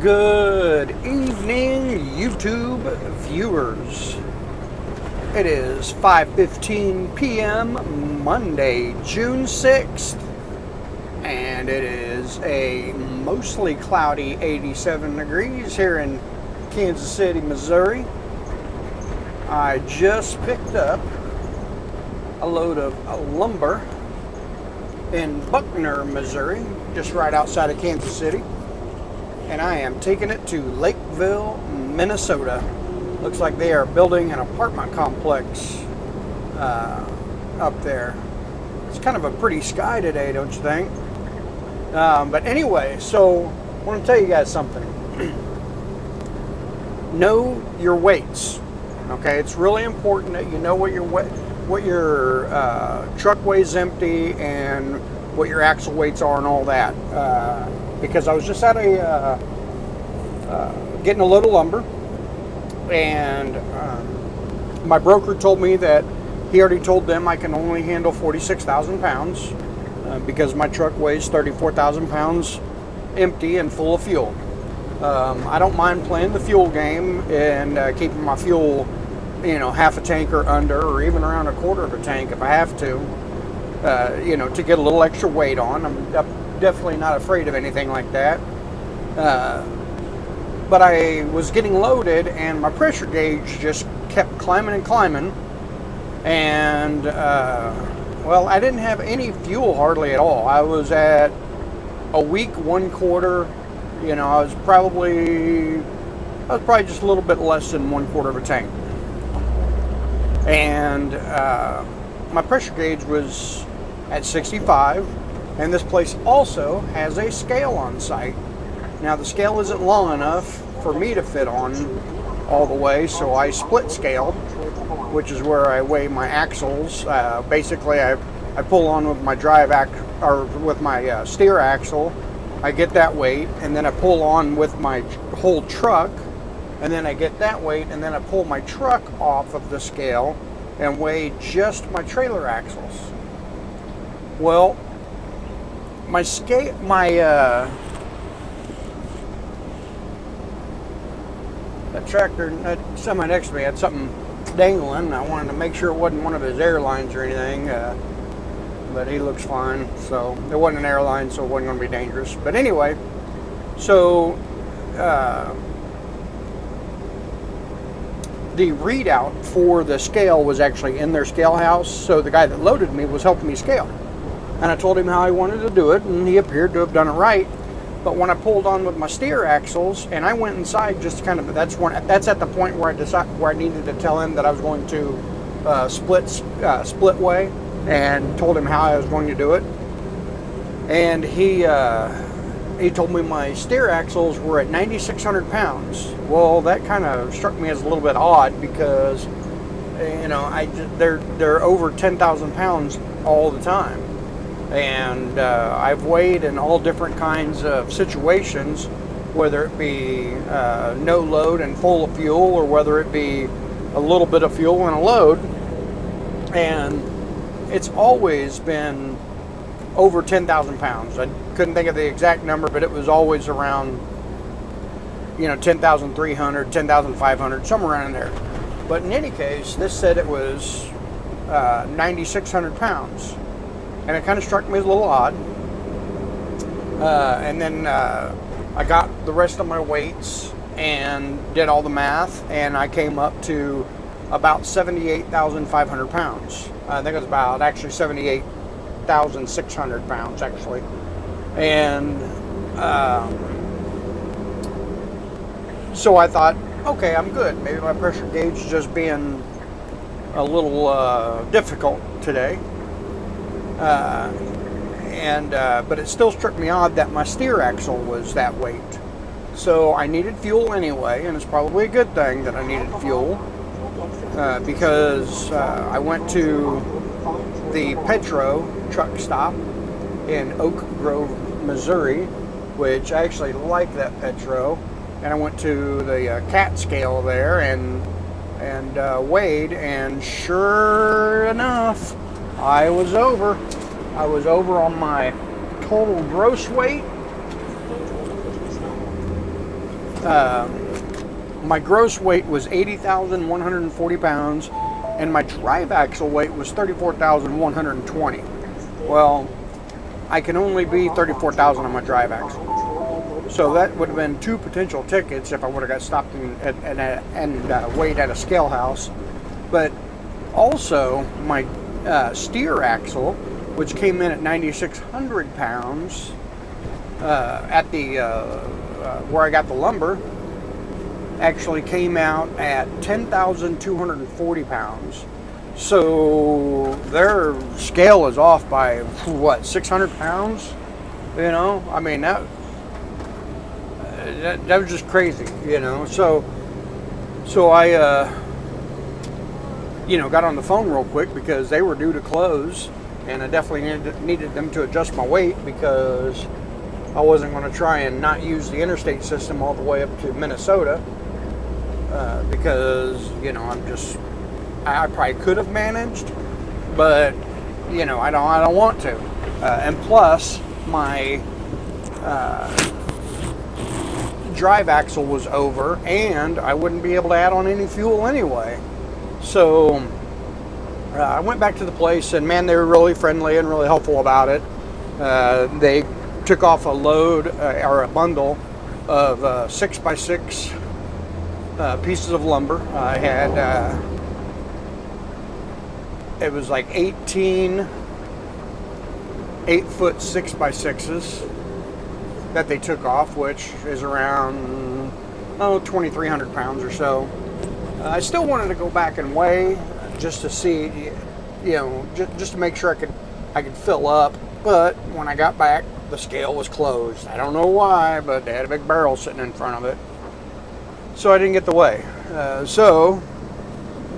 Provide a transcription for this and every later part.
Good evening, YouTube viewers. It is 5:15 p.m. Monday, June 6th, and it is a mostly cloudy 87 degrees here in Kansas City, Missouri. I just picked up a load of lumber in Buckner, Missouri, just right outside of Kansas City. And I am taking it to Lakeville, Minnesota. Looks like they are building an apartment complex up there. It's kind of a pretty sky today, don't you think? But anyway, so I want to tell you guys something. Know your weights. Okay, it's really important that you know what your truck weighs empty and what your axle weights are and all that. Because I was just at getting a load of lumber, and my broker told me that he already told them I can only handle 46,000 pounds because my truck weighs 34,000 pounds empty and full of fuel. I don't mind playing the fuel game and keeping my fuel, half a tank or under, or even around a quarter of a tank if I have to, to get a little extra weight on. I'm definitely not afraid of anything like that. But I was getting loaded and my pressure gauge just kept climbing and climbing. And, I didn't have any fuel hardly at all. I was at a week, 1/4. I was probably just a little bit less than 1/4 of a tank. And my pressure gauge was at 65. And this place also has a scale on site. Now the scale isn't long enough for me to fit on all the way, so I split scaled, which is where I weigh my axles. Basically, I pull on with my with my steer axle. I get that weight, and then I pull on with my whole truck, and then I get that weight, and then I pull my truck off of the scale and weigh just my trailer axles. Well, that tractor, that semi next to me had something dangling. I wanted to make sure it wasn't one of his airlines or anything, but he looks fine. So it wasn't an airline, so it wasn't going to be dangerous. But anyway, so the readout for the scale was actually in their scale house. So the guy that loaded me was helping me scale. And I told him how I wanted to do it, and he appeared to have done it right. But when I pulled on with my steer axles, and I went inside, just kind of, that's at the point where I needed to tell him that I was going to split weigh, and told him how I was going to do it. And he told me my steer axles were at 9,600 pounds. Well, that kind of struck me as a little bit odd because, they're over 10,000 pounds all the time. And I've weighed in all different kinds of situations, whether it be no load and full of fuel, or whether it be a little bit of fuel and a load. And it's always been over 10,000 pounds. I couldn't think of the exact number, but it was always around, 10,300, 10,500, somewhere around there. But in any case, this said it was 9,600 pounds. And it kind of struck me as a little odd. And then I got the rest of my weights and did all the math, and I came up to about 78,500 pounds. I think it was about actually 78,600 pounds, actually. And so I thought, okay, I'm good. Maybe my pressure gauge is just being a little difficult today. But it still struck me odd that my steer axle was that weight. So I needed fuel anyway, and it's probably a good thing that I needed fuel, because I went to the Petro truck stop in Oak Grove, Missouri, which I actually like that Petro, and I went to the CAT scale there and weighed, and sure enough, I was over on my total gross weight my gross weight was 80,140 pounds, and my drive axle weight was 34,120. Well, I can only be 34,000 on my drive axle. So that would have been 2 potential tickets if I would have got stopped and weighed at a scale house. But also, my steer axle, which came in at 9,600 pounds at the where I got the lumber, actually came out at 10,240 pounds. So their scale is off by, what, 600 pounds? You know, I mean, that was just crazy, you know. So I, got on the phone real quick because they were due to close, and I definitely needed them to adjust my weight because I wasn't going to try and not use the interstate system all the way up to Minnesota because, I probably could have managed, but, I don't want to. And plus, my drive axle was over, and I wouldn't be able to add on any fuel anyway. So I went back to the place, and man, they were really friendly and really helpful about it. They took off a load or a bundle of 6x6 pieces of lumber. I had it was like 18 8-foot 6x6s that they took off, which is around 2,300 pounds or so. I still wanted to go back and weigh just to see, just to make sure I could fill up. But when I got back, the scale was closed. I don't know why, but they had a big barrel sitting in front of it, so I didn't get the weigh. So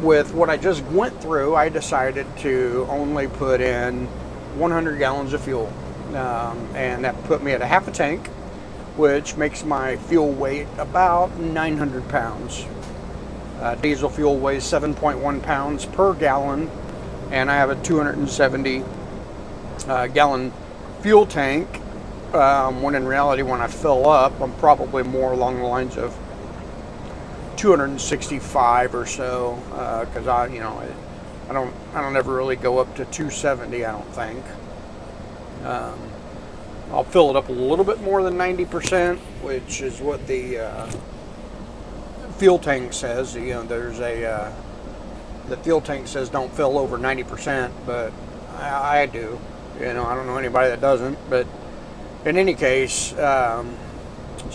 with what I just went through, I decided to only put in 100 gallons of fuel, and that put me at a half a tank, which makes my fuel weight about 900 pounds. Diesel fuel weighs 7.1 pounds per gallon, and I have a 270 gallon fuel tank, when in reality, when I fill up, I'm probably more along the lines of 265 or so, because I don't ever really go up to 270. I don't think. I'll fill it up a little bit more than 90%, which is what the fuel tank says. There's the fuel tank says don't fill over 90%, but I do. I don't know anybody that doesn't, but in any case, so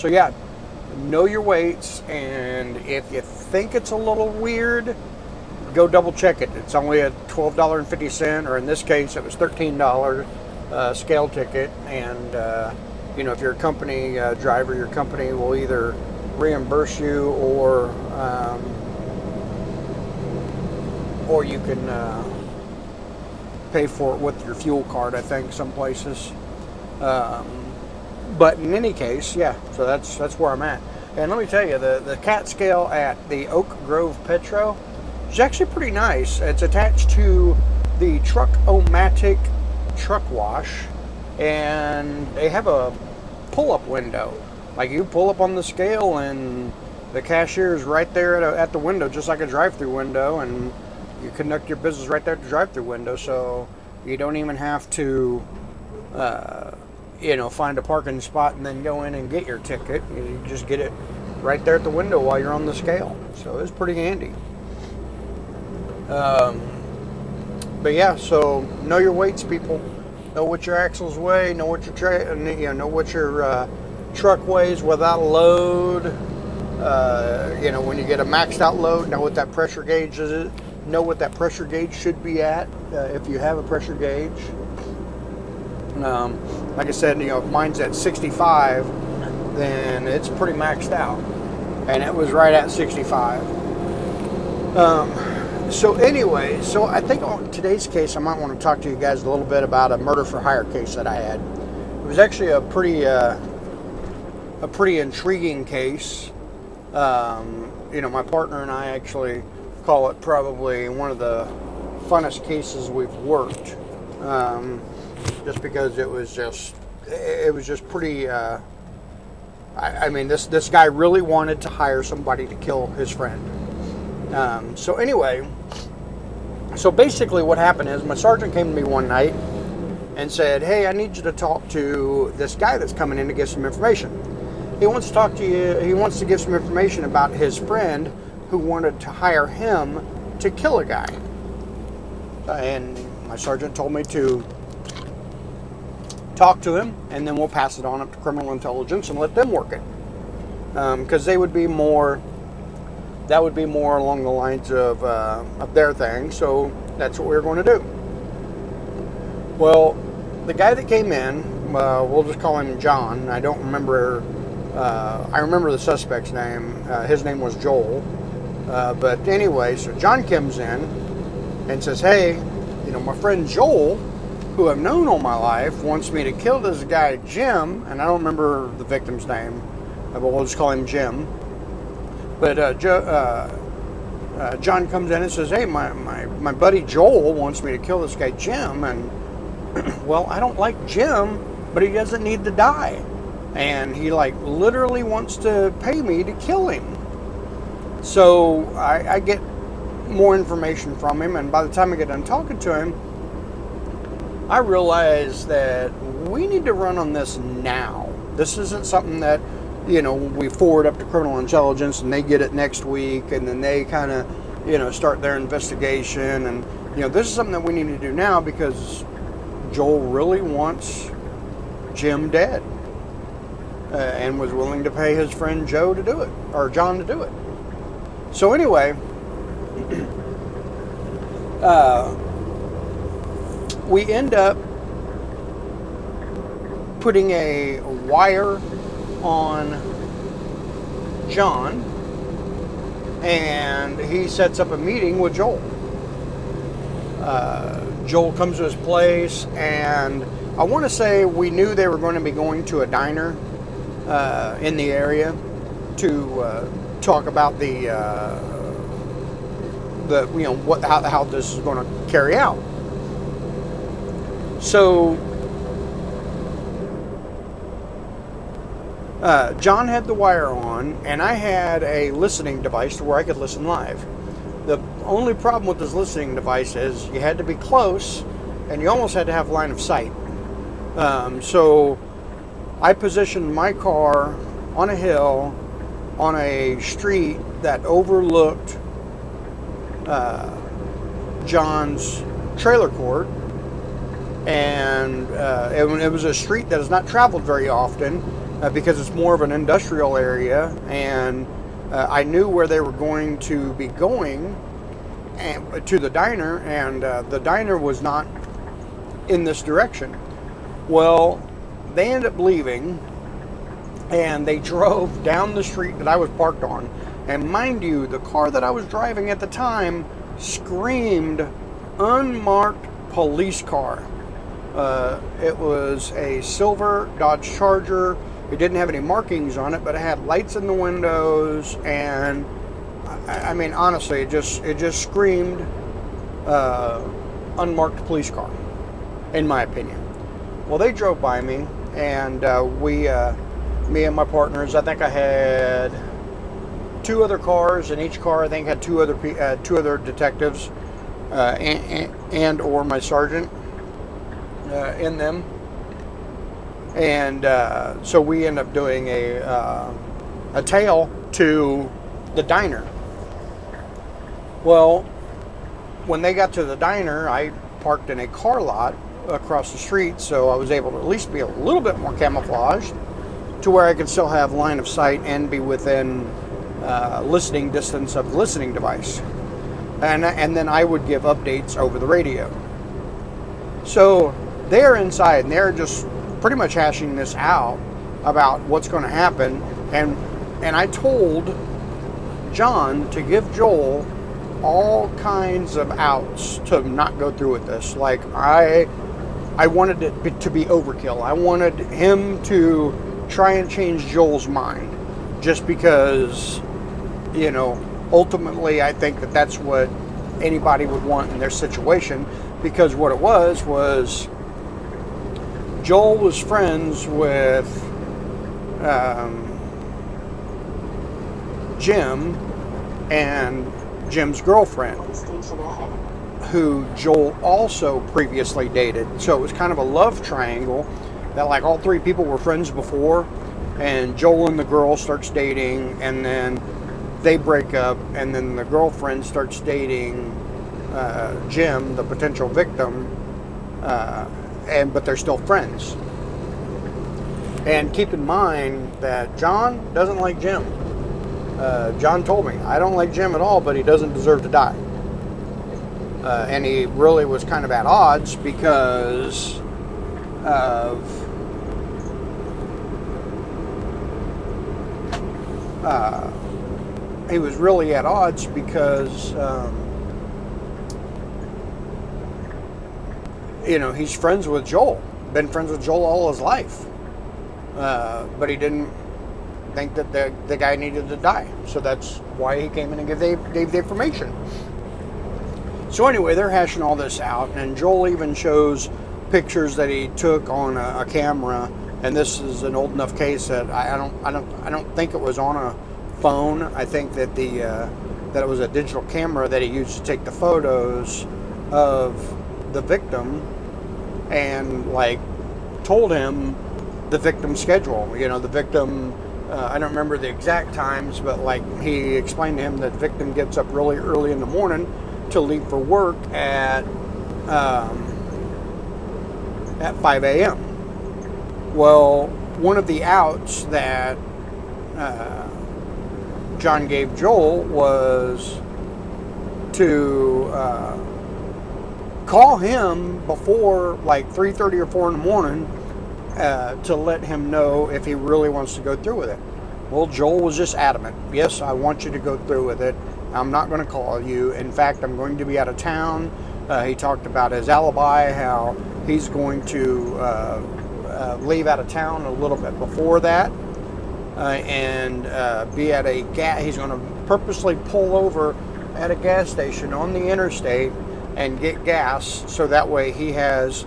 yeah, know your weights, and if you think it's a little weird, go double check it. It's only a $12.50, or in this case, it was $13 scale ticket, and if you're a company driver, your company will either reimburse you or you can pay for it with your fuel card, I think, some places. But in any case, yeah, so that's where I'm at. And let me tell you, the cat scale at the Oak Grove Petro is actually pretty nice. It's attached to the Truck-O-Matic truck wash, and they have a pull-up window. Like, you pull up on the scale, and the cashier is right there at the window, just like a drive-through window, and you conduct your business right there at the drive-through window, so you don't even have to find a parking spot and then go in and get your ticket. You just get it right there at the window while you're on the scale. So it's pretty handy. But yeah, so know your weights, people. Know what your axles weigh. Know what your know what your truck weighs without a load. When you get a maxed out load, know what that pressure gauge is. Know what that pressure gauge should be at if you have a pressure gauge. Like I said, if mine's at 65, then it's pretty maxed out, and it was right at 65. So anyway, so I think on today's case, I might want to talk to you guys a little bit about a murder for hire case that I had. It was actually a pretty intriguing case. My partner and I actually call it probably one of the funnest cases we've worked. Just because it was just pretty I mean, this guy really wanted to hire somebody to kill his friend. So anyway, so basically what happened is my sergeant came to me one night and said, hey, I need you to talk to this guy that's coming in to give some information. He wants to talk to you. He wants to give some information about his friend who wanted to hire him to kill a guy. And my sergeant told me to talk to him, and then we'll pass it on up to criminal intelligence and let them work it. Because that would be more along the lines of their thing. So that's what we're going to do. Well, the guy that came in, we'll just call him John. I don't remember. I remember the suspect's name. His name was Joel. But anyway, so John comes in and says, hey, my friend Joel, who I've known all my life, wants me to kill this guy Jim, and I don't remember the victim's name, but we'll just call him Jim. But John comes in and says, hey, my buddy Joel wants me to kill this guy Jim, and well, I don't like Jim, but he doesn't need to die, and he literally wants to pay me to kill him. So I get more information from him, and by the time I get done talking to him, I realize that we need to run on this now. This isn't something that, we forward up to criminal intelligence and they get it next week and then they kind of, start their investigation. And, this is something that we need to do now because Joel really wants Jim dead and was willing to pay his friend Joe to do it, or John to do it. So anyway, we end up putting a wire on John, and he sets up a meeting with Joel. Joel comes to his place, and I want to say we knew they were going to be going to a diner in the area to talk about how this is going to carry out. So John had the wire on, and I had a listening device to where I could listen live. The only problem with this listening device is you had to be close, and you almost had to have line of sight. So I positioned my car on a hill on a street that overlooked John's trailer court, and it was a street that is not traveled very often because it's more of an industrial area, and I knew where they were going to be going to the diner, and the diner was not in this direction. Well, they ended up leaving, and they drove down the street that I was parked on. And mind you, the car that I was driving at the time screamed unmarked police car. It was a silver Dodge Charger. It didn't have any markings on it, but it had lights in the windows, and I mean, honestly, it just screamed unmarked police car, in my opinion. Well, they drove by me, and me and my partners, I think I had 2 other cars, and each car I think had two other detectives and or my sergeant in them. And so we end up doing a tail to the diner. Well, when they got to the diner, I parked in a car lot across the street, so I was able to at least be a little bit more camouflaged to where I could still have line of sight and be within listening distance of the listening device. And then I would give updates over the radio. So they're inside, and they're just pretty much hashing this out about what's going to happen. And I told John to give Joel all kinds of outs to not go through with this. Like, I wanted it to be overkill. I wanted him to try and change Joel's mind, just because, ultimately I think that that's what anybody would want in their situation, because what it was Joel was friends with Jim and Jim's girlfriend, who Joel also previously dated. So it was kind of a love triangle that like all three people were friends before, and Joel and the girl starts dating, and then they break up, and then the girlfriend starts dating Jim, the potential victim, but they're still friends. And keep in mind that John doesn't like Jim. John told me, I don't like Jim at all, but he doesn't deserve to die. And he really was kind of at odds because of he was really at odds because he's friends with Joel, been friends with Joel all his life, but he didn't think that the guy needed to die, so that's why he came in and gave the information. So anyway, they're hashing all this out, and Joel even shows pictures that he took on a camera, and this is an old enough case that I don't think it was on a phone. I think that that it was a digital camera that he used to take the photos of the victim, and like told him the victim's schedule. The victim, I don't remember the exact times, but like he explained to him that the victim gets up really early in the morning to leave for work at 5 a.m. Well, one of the outs that John gave Joel was to call him before like 3:30 or 4 in the morning to let him know if he really wants to go through with it. Well, Joel was just adamant. Yes, I want you to go through with it. I'm not going to call you. In fact, I'm going to be out of town. He talked about his alibi, how he's going to leave out of town a little bit before that and be at a gas. He's going to purposely pull over at a gas station on the interstate and get gas, so that way he has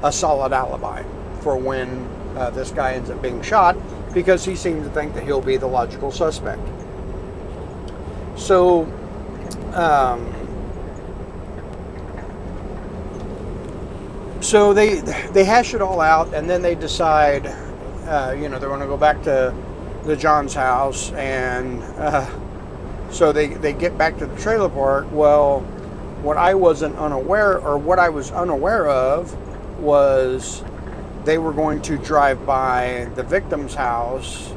a solid alibi for when this guy ends up being shot, because he seems to think that he'll be the logical suspect. So they hash it all out, and then they decide, they're going to go back to the John's house, and so they get back to the trailer park. Well, what I was unaware of was they were going to drive by the victim's house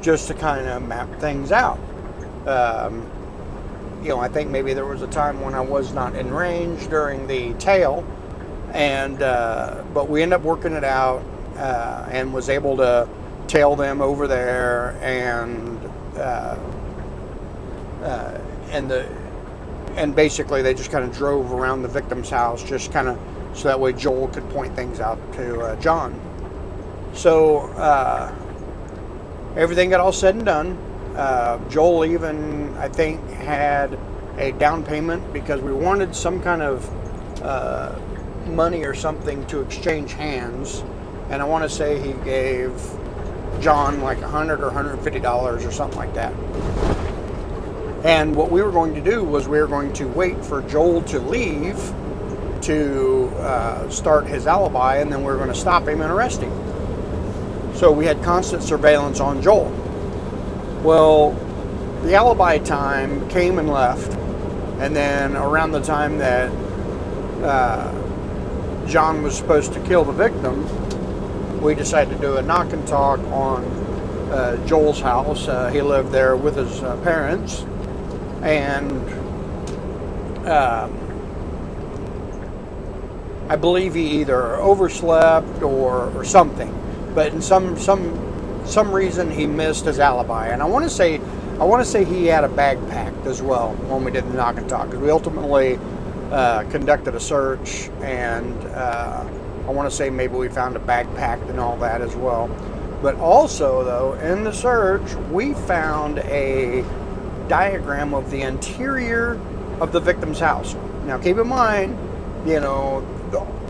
just to kind of map things out. I think maybe there was a time when I was not in range during the tail, and but we ended up working it out and was able to tail them over there, and basically they just kind of drove around the victim's house, just kind of so that way Joel could point things out to John. So everything got all said and done. Joel even, I think, had a down payment because we wanted some kind of money or something to exchange hands, and I want to say he gave John like $100 or $150 or something like that. And what we were going to do was we were going to wait for Joel to leave to start his alibi, and then we were going to stop him and arrest him. So we had constant surveillance on Joel. Well, the alibi time came and left, and then around the time that John was supposed to kill the victim, we decided to do a knock and talk on Joel's house. He lived there with his parents, and I believe he either overslept or something, but in some reason he missed his alibi. And I want to say he had a bag packed as well when we did the knock and talk, because we ultimately conducted a search, and I want to say maybe we found a bag packed and all that as well. But also, though, in the search, we found a diagram of the interior of the victim's house. Now, keep in mind,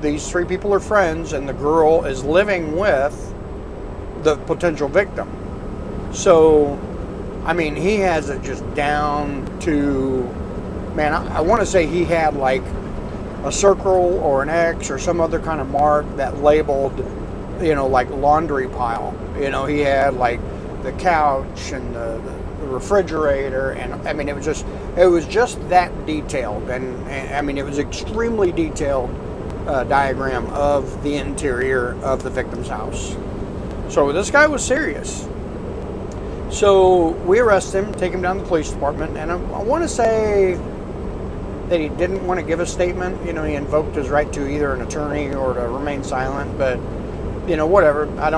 these three people are friends, and the girl is living with the potential victim. So I mean, he has it just down to, man, I want to say he had like a circle or an X or some other kind of mark that labeled, like laundry pile. He had like the couch and the refrigerator, and I mean, it was just that detailed, and I mean, it was extremely detailed diagram of the interior of the victim's house. So this guy was serious. So we arrest him, take him down to the police department, and I want to say that he didn't want to give a statement. He invoked his right to either an attorney or to remain silent, but whatever. I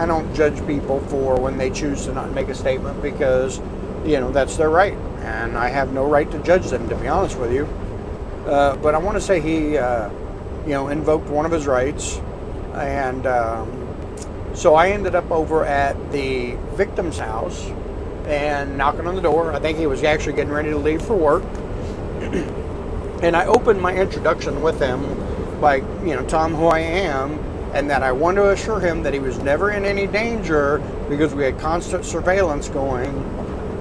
don't judge people for when they choose to not make a statement, because that's their right, and I have no right to judge them, to be honest with you. But I want to say he invoked one of his rights, and so I ended up over at the victim's house and knocking on the door. I think he was actually getting ready to leave for work. And I opened my introduction with him by, telling him who I am, and that I wanted to assure him that he was never in any danger because we had constant surveillance going.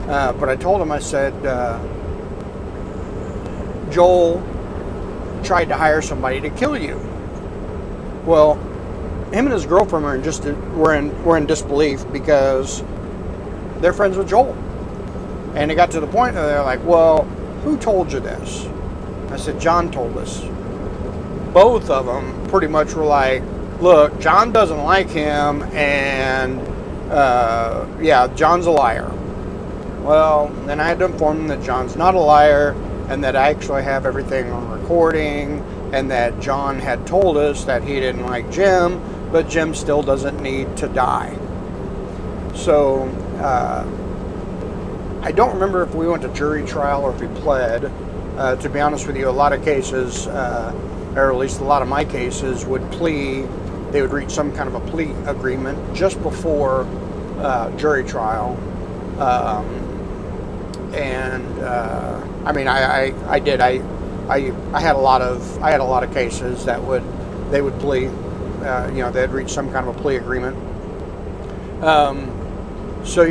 But I told him, I said, Joel tried to hire somebody to kill you. Well, him and his girlfriend were in disbelief because they're friends with Joel. And it got to the point where they're like, well, who told you this? I said, John told us. Both of them pretty much were like, look, John doesn't like him, and John's a liar. Well, then I had to inform them that John's not a liar, and that I actually have everything on recording, and that John had told us that he didn't like Jim, but Jim still doesn't need to die. So, I don't remember if we went to jury trial or if we pled. To be honest with you, a lot of cases, or at least a lot of my cases, they would reach some kind of a plea agreement just before jury trial. I mean, I did. I had a lot of cases that they would plea. They'd reach some kind of a plea agreement. So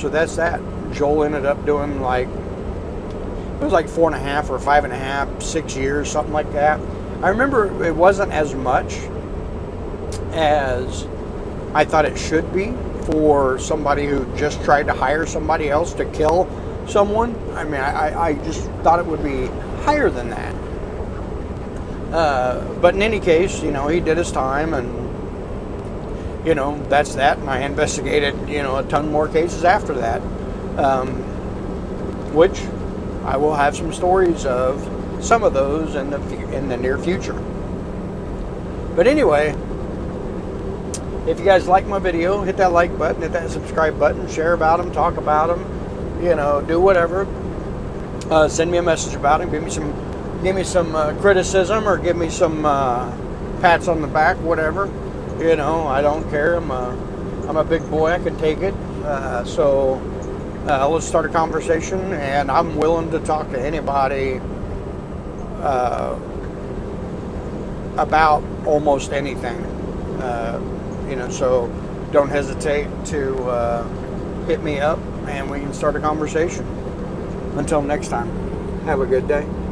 that's that. Joel ended up doing it was like 4.5 or 5.5, 6 years, something like that. I remember it wasn't as much as I thought it should be for somebody who just tried to hire somebody else to kill someone. I mean, I just thought it would be higher than that. But in any case, he did his time, and that's that. And I investigated, a ton more cases after that, which I will have some stories of some of those in the near future. But anyway, if you guys like my video, hit that like button, hit that subscribe button, share about them, talk about them, do whatever. Send me a message about them, give me some criticism, or give me some pats on the back, whatever. I don't care. I'm a big boy. I can take it. So let's start a conversation, and I'm willing to talk to anybody about almost anything. So don't hesitate to hit me up, and we can start a conversation. Until next time, have a good day.